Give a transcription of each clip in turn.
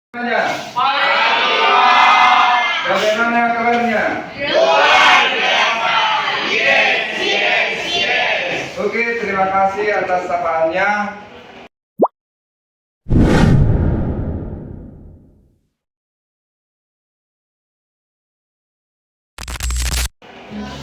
Bagaimana kabarnya? Luar biasa. Yes, yes, yes. Oke, terima kasih atas sapaannya.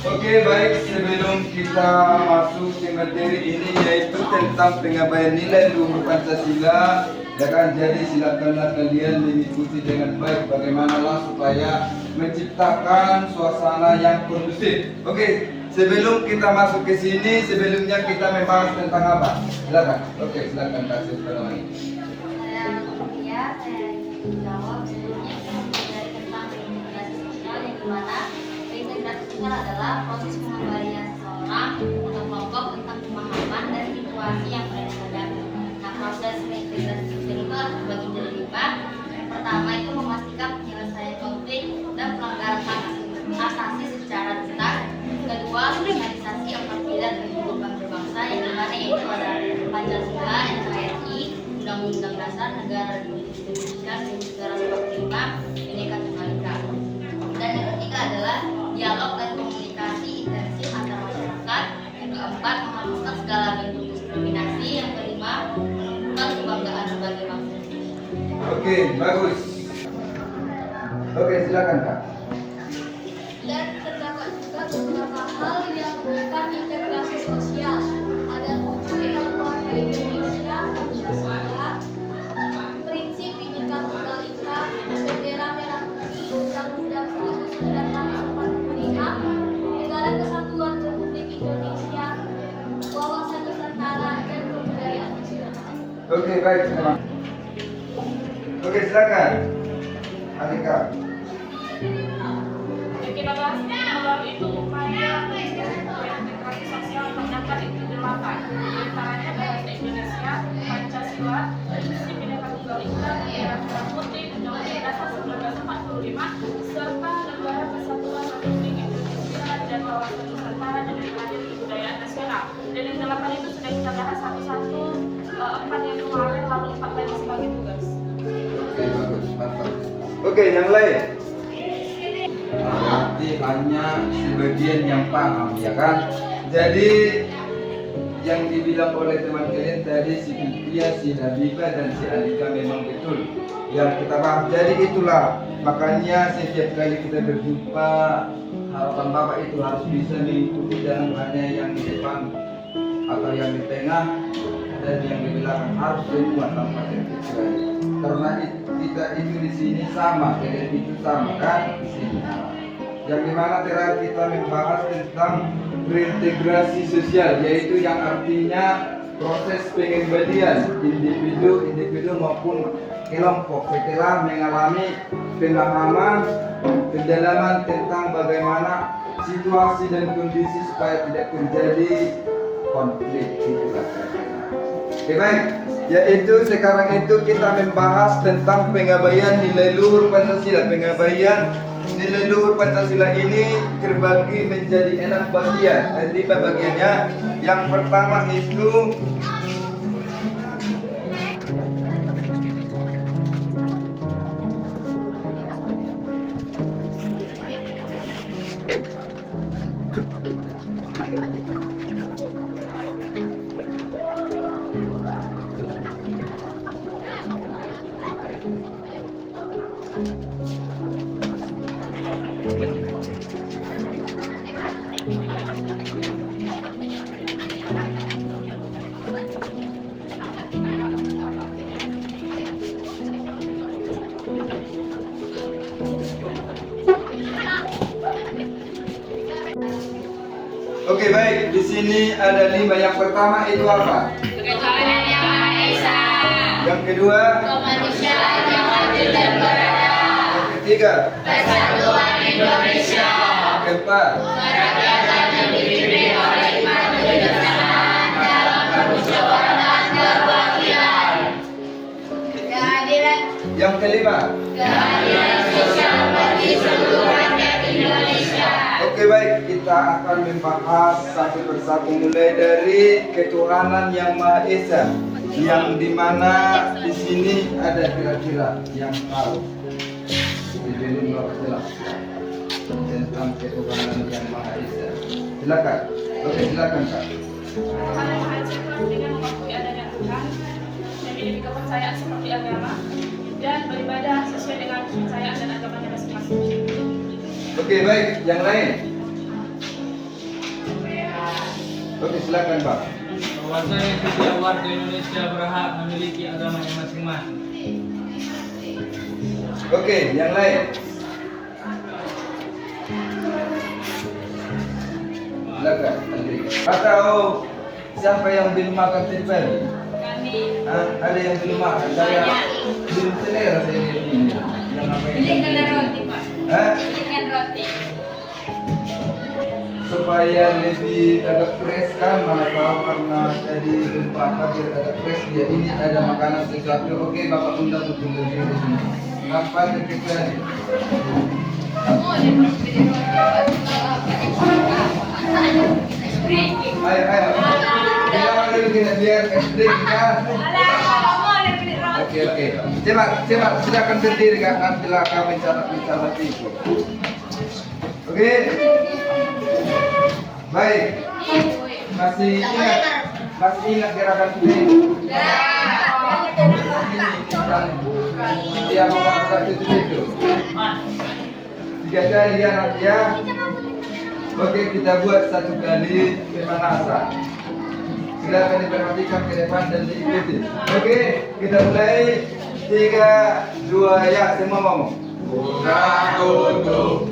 Oke, baik, sebelum kita masuk ke materi ini yaitu tentang pengabaian nilai luhur Pancasila, ya kan? Jadi silakanlah kalian mengikuti dengan baik bagaimana supaya menciptakan suasana yang kondusif. Oke, sebelum kita masuk ke sini, sebelumnya kita membahas tentang apa? Silakan. Oke, silakan kasih pertanyaan. Ya, saya jawab sebelumnya dari tentang reintegrasi sosial yang dimana reintegrasi sosial adalah proses pengembalian seseorang atau kelompok tentang pemahaman dan situasi yang mereka hadapi. Nah, proses reintegrasi sosial itu harus terbagi jadi 5. Yang pertama itu memastikan penyelesaian konflik dan pelanggaran hak asasi secara tuntas. Kedua, sosialisasi apabila kehidupan berbangsa yang dimana yaitu ada Pancasila, NKRI, Undang-Undang Dasar Negara Republik Indonesia 1945, Bhinneka Tunggal Ika. Dan yang ketiga adalah dialog dan komunikasi intensif antar masyarakat. Yang keempat, menghapuskan segala bentuk diskriminasi. Yang kelima, menumbuhkan kebanggaan sebagai bangsa Indonesia. Oke, bagus. Oke, silakan Kak. Dan terdapat juga beberapa hal yang bukan integrasi sosial. Ada 7 yang keluarga Indonesia, Pancasila, prinsip Bhinneka Tunggal Ika, bendera merah putih, Undang-Undang 1945, Negara Kesatuan Republik Indonesia, wawasan Nusantara dan kebudayaan nasional. Oke, baik. Oke, silakan. Alika. Kita bahas kalau itu upaya integrasi sosial terdapat itu 8. Di antaranya bahasa Indonesia, Pancasila, prinsip Bhinneka Tunggal Ika, bendera merah putih, Undang-Undang Dasar 1945, serta Negara Kesatuan Republik Indonesia dan wawasan Nusantara dan kebudayaan nasional. Dan yang 8 itu sudah kita bahas satu-satu, 4 yang kemarin lalu 4 lagi sebagai tugas. Oke, bagus, mantap. Oke, yang lain. Berarti hanya sebagian yang paham, ya kan? Jadi yang dibilang oleh teman kalian tadi si Filpia, si Habibah dan si Alika memang betul yang kita paham. Jadi itulah makanya setiap kali kita berjumpa harapan Bapak itu harus bisa mengikuti jangan hanya yang di depan atau yang di tengah dan yang di belakang, harus semua tanpa terkecuali. Karena kita itu di sini sama, kalian itu sama kan di sini. Yang dimana terakhir kita membahas tentang reintegrasi sosial, yaitu yang artinya proses pengembalian individu maupun kelompok setelah mengalami pemahaman pendalaman tentang bagaimana situasi dan kondisi supaya tidak terjadi konflik itulah. Oke, baik, yaitu sekarang itu kita membahas tentang pengabaian nilai luhur Pancasila. Pengabaian nilai luhur Pancasila ini terbagi menjadi 6 bagian. Ada 5 bagiannya. Yang pertama itu Oke, baik, di sini ada 5. Yang pertama itu apa? Ketuhanan Yang Maha Esa. Yang kedua, Kemanusiaan yang adil dan beradab. yang ketiga, Persatuan Indonesia. yang keempat, Kerakyatan yang dipimpin oleh hikmat kebijaksanaan dalam permusyawaratan perwakilan. Keadilan. yang kelima. Keadilan sosial bagi seluruh rakyat Indonesia. Oke, baik, kita akan membahas satu persatu mulai dari ketuhanan yang Maha Esa. yang dimana di sini ada kira-kira yang tahu dibeli jelaskan tentang ketuhanan yang Maha Esa. Silakan. Oke, silakan Kak. Tuhan yang Maha Esa itu dengan mengakui adanya Tuhan, memiliki kepercayaan seperti agama, dan beribadah sesuai dengan kepercayaan dan agamanya masing-masing. Oke, baik. Yang lain? Oke, silakan Pak. Bahwasanya setiap warga Indonesia berhak memiliki agamanya masing-masing. Oke, yang lain? Silakan, Andri. Atau siapa yang belum makan tempe? Kami Ada yang belum makan? Saya belum selera saya ini. Yang apa ini? belikan roti, Pak. Hah? Belikan roti. Supaya lebih agak fresh kan, mana tahu karena jadi lupa apa biar agak fresh dia ini ada makanan sesuatu. Oke, Bapak undang untuk berdiri di sini. Apa kepikiran? Boleh beli roti, Pak. Ayo, ayo. Bilang dulu biar SD kan. Oke, oke. Coba silakan sendiri kan, nantilah kami mencatat itu. Oke. Baik. Masih ingat gerakan ini? Ini yang membuat itu. 3 kali ya nanti ya. Oke, kita buat 1 kali pemanasan. Silakan diperhatikan ke depan dan diikuti. Oke, kita mulai. 3, 2, ya, semua ngomong. Buka tutup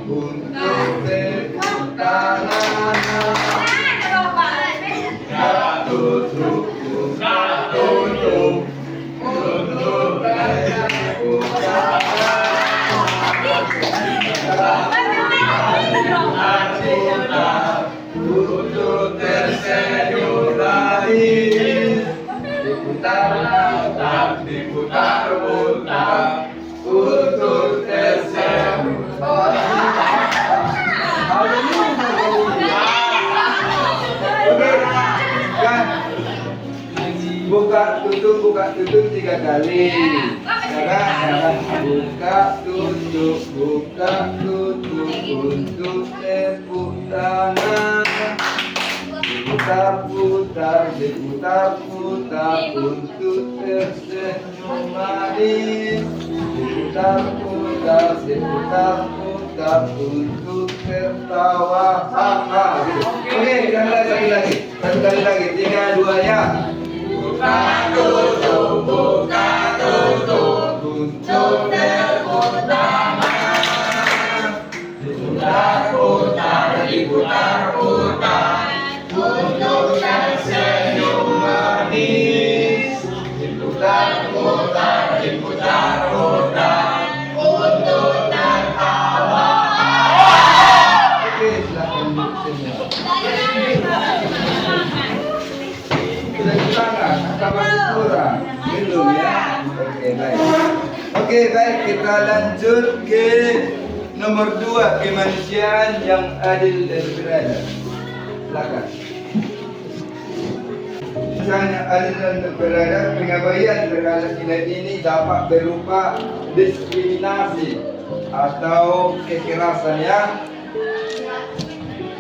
untuk tepuk tangan. Buka tutup untuk tepuk tangan. Untuk tersenyum lagi. Diputar-putar untuk tersenyum. Buka tutup 3 kali. Jangan buka tutup untuk tepuk tangan. Diputar-putar untuk tersenyum manis. Diputar-putar untuk tertawa hangat. Oke, yang lagi. 1 kali lagi. 3, 2, ya. Buka tutup untuk tepuk tangan. Diputar-putar untuk tersenyum manis. Diputar-putar untuk tertawa. Oke, silakan semua. Sudah ditangan, kapan kurang? Belum ya? Oke, baik. Oke, baik, kita lanjut ke nomor 2, kemanusiaan yang adil dan beradab. Silakan. Misalnya adil dan beradab, pengabaian terhadap nilai ini dapat berupa diskriminasi atau kekerasan ya.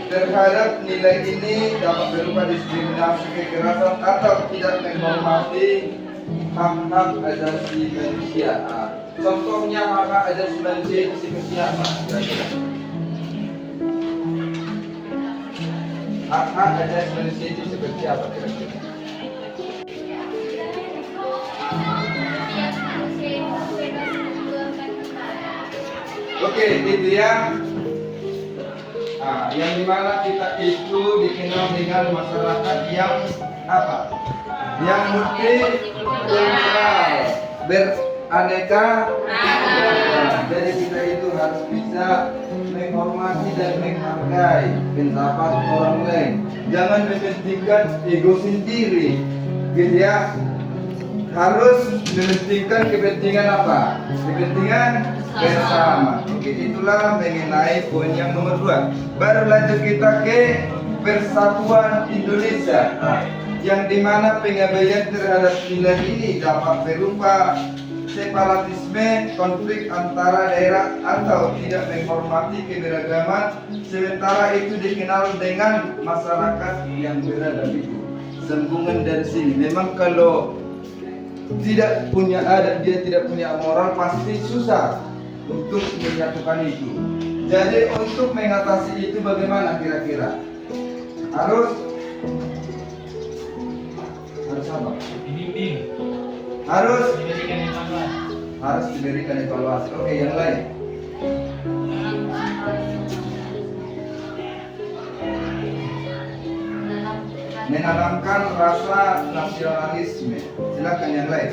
Terhadap nilai ini dapat berupa diskriminasi, kekerasan atau tidak menghormati hak-hak asasi manusia. Contohnya hak asasi manusia itu seperti apa? Hak-hak asasi manusia itu seperti apa kira-kira? Oke, itu ya. Yang dimana kita itu dikenal dengan masyarakat yang apa? Yang multikultural, beraneka ragam. Jadi kita itu harus bisa menghormati dan menghargai pendapat orang lain. Jangan mementingkan ego sendiri, gitu ya. Harus mementingkan kepentingan apa? Kepentingan bersama. Oke, itulah mengenai poin yang nomor 2. Baru lanjut kita ke persatuan Indonesia. yang dimana pengabaian terhadap nilai ini dapat berupa separatisme, konflik antara daerah atau tidak menghormati keberagaman, sementara itu dikenal dengan masyarakat yang beradab itu. Sambungan dari sini, memang kalau tidak punya adat, dia tidak punya moral, pasti susah untuk menyatukan itu. Jadi untuk mengatasi itu bagaimana kira-kira? Harus apa? Dibimbing. Harus Diberikan evaluasi. diberikan evaluasi. Oke, yang lain. Menanamkan rasa nasionalisme. Silakan yang lain.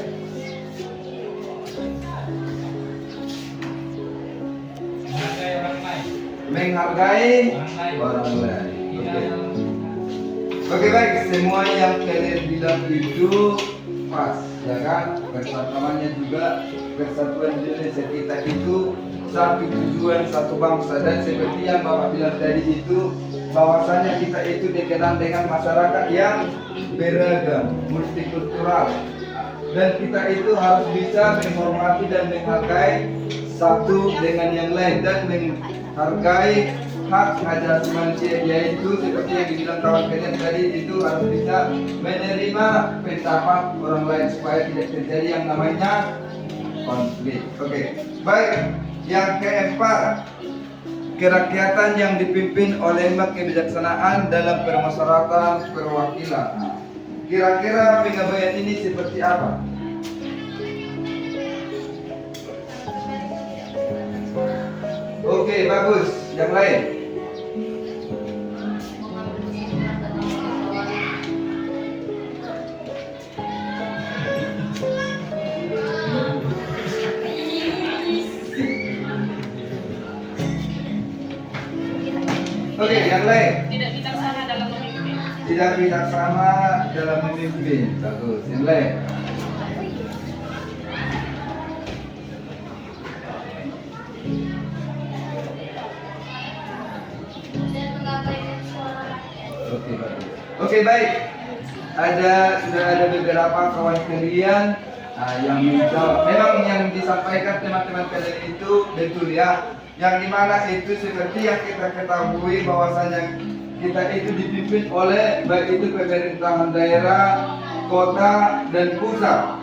Menghargai orang lain. Menghargai Orang lain. orang lain. Tidak Oke, baik, semua yang kalian bilang itu pas, ya kan? Persatuannya juga persatuan Indonesia kita itu satu tujuan, satu bangsa, dan seperti yang Bapak bilang tadi itu bahwasanya kita itu dikenal dengan masyarakat yang beragam, multikultural, dan kita itu harus bisa menghormati dan menghargai satu dengan yang lain dan menghargai hak asasi manusia, yaitu seperti yang dibilang kawan kalian tadi, itu harus bisa menerima pendapat orang lain supaya tidak terjadi yang namanya konflik. Oke, baik. Yang keempat, kerakyatan yang dipimpin oleh kebijaksanaan dalam permasyarakatan perwakilan. Kira-kira pengabaian ini seperti apa? Oke, bagus. Yang lain? Oke, yang lain? Tidak bijaksana dalam memimpin. Tidak bijaksana dalam memimpin. Bagus. Yang lain? Dan mengabaikan suara rakyat. Oke, bagus. Oke, baik. Sudah ada beberapa kawan kalian yang menjawab. Memang yang disampaikan teman-teman kalian itu betul ya. Yang dimana itu seperti yang kita ketahui bahwasanya kita itu dipimpin oleh baik itu pemerintahan daerah, kota, dan pusat.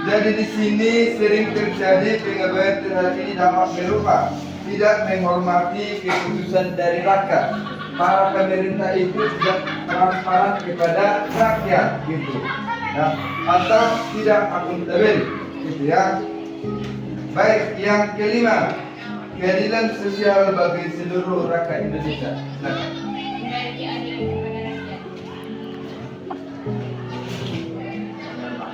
Jadi di sini sering terjadi pengabaian terhadap ini dapat berupa tidak menghormati keputusan dari rakyat. Para pemerintah itu tidak transparan kepada rakyat, gitu. Ya. Atau tidak akuntabel, gitu ya. Baik, yang kelima, keadilan sosial bagi seluruh rakyat Indonesia. Silakan. Memiliki adil kepada rakyat.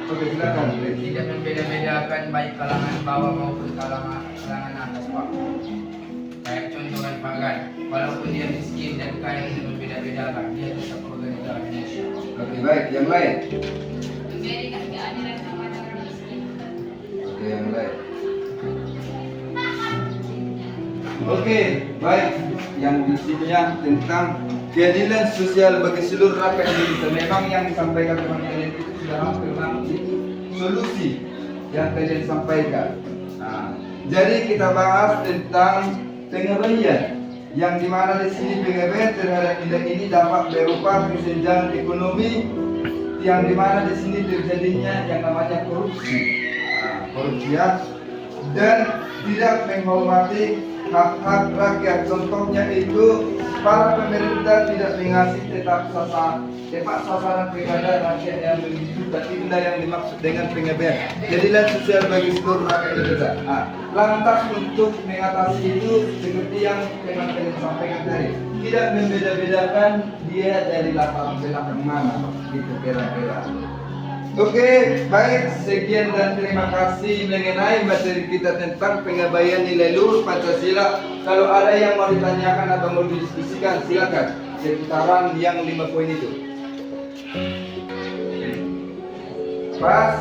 Oke, silakan. Tidak membeda-bedakan baik kalangan bawah maupun kalangan atas, Pak. Kayak contoh kan Pak kan, walaupun dia miskin dan kaya tidak membeda-bedakan, dia tetap warga negara Indonesia. Oke, baik. Yang lain. Memberikan keadilan kepada orang miskin. Oke, yang lain. Oke, baik. Yang di sini tentang keadilan sosial bagi seluruh rakyat Indonesia. Memang yang disampaikan teman kalian itu sudah hampir nanti solusi yang kalian sampaikan. Nah, jadi kita bahas tentang pengabaian, yang dimana di sini pengabaian terhadap nilai ini dapat berupa kesenjangan ekonomi, yang dimana di sini terjadinya yang namanya korupsi, korupsi ya, dan tidak menghormati hak-hak rakyat. Contohnya itu para pemerintah tidak mengasih tepat sasaran kepada rakyat yang membutuhkan. Inilah yang dimaksud dengan pengabaian. Keadilan sosial bagi seluruh rakyat Indonesia. Lantas untuk mengatasi itu seperti yang teman kalian sampaikan tadi, tidak membeda-bedakan dia dari latar belakang mana, gitu kira-kira. Oke, baik, sekian dan terima kasih mengenai materi kita tentang pengabaian nilai luhur Pancasila. Kalau ada yang mau ditanyakan atau mau didiskusikan, silakan seputaran yang 5 poin itu. Pas?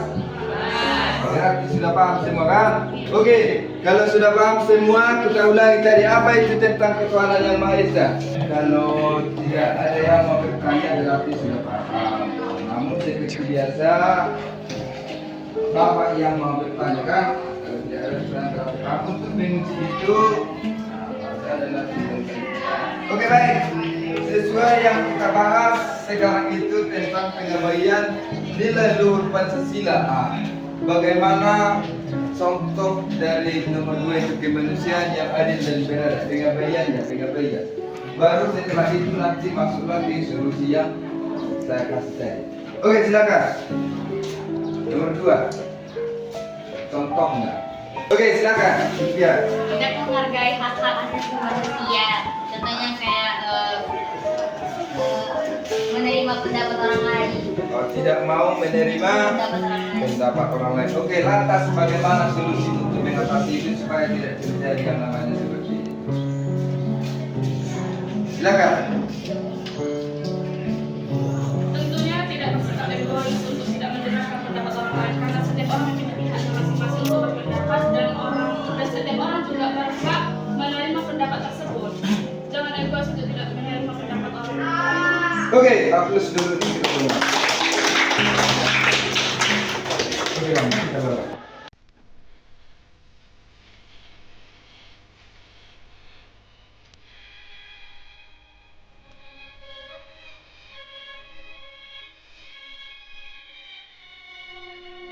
Berarti sudah paham semua kan? Oke, kalau sudah paham semua, kita ulangi tadi apa itu tentang ketuhanan yang Maha Esa. Kalau tidak ada yang mau bertanya berarti sudah paham. Namun seperti biasa, Bapak yang mau bertanya kan? Kalau tidak ada bertanya berarti paham. Untuk menguji itu, nah, adalah oke baik. Sesuai yang kita bahas sekarang itu tentang pengabaian nilai luhur Pancasila. Bagaimana contoh dari nomor 2 itu kemanusiaan yang adil dan beradab, pengabaian. Baru setelah itu nanti masuk lagi solusi yang saya kasih tadi. Oke, silakan. Nomor 2. Contohnya. Oke, silakan. Ya. Tidak menghargai hak-hak asasi manusia. Contohnya kayak menerima pendapat orang lain. Oh, tidak mau menerima pendapat orang lain. Oke, lantas bagaimana solusi untuk mengatasi itu supaya tidak terjadi yang namanya seperti ini? Silakan. Tentunya tidak bersikap egois untuk tidak mendengarkan pendapat orang lain karena setiap orang memiliki pihaknya masing-masing untuk berpendapat dan setiap orang juga berhak menerima pendapat tersebut. Jangan egois untuk tidak menerima pendapat orang lain. Oke, aplaus dulu kita semua. Oke, Bang, kita berapa?